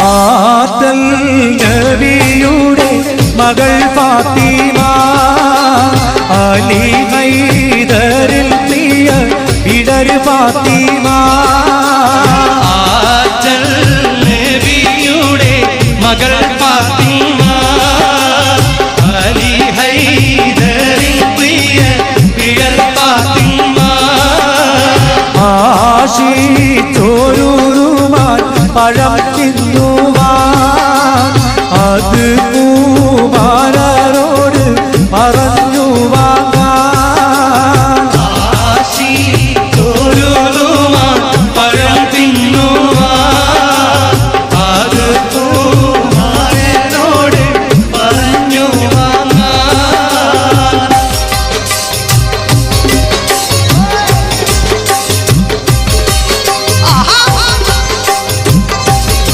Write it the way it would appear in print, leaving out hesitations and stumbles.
ആറ്റൽ നബിയുടെ മകൾ ഫാത്തിമ അലി ഹൈദരിൽ പ്രിയ ഇടർ ഫാത്തിമ ആറ്റൽ നബിയുടെ മകൾ ഫാത്തിമ അലി ഹൈദരിൽ പ്രിയ ഇടർ ഫാത്തിമ ആശിച്ചോരുമാൻ പഴം തിന്നുവാൻ അത് പൂമാരോട് പറ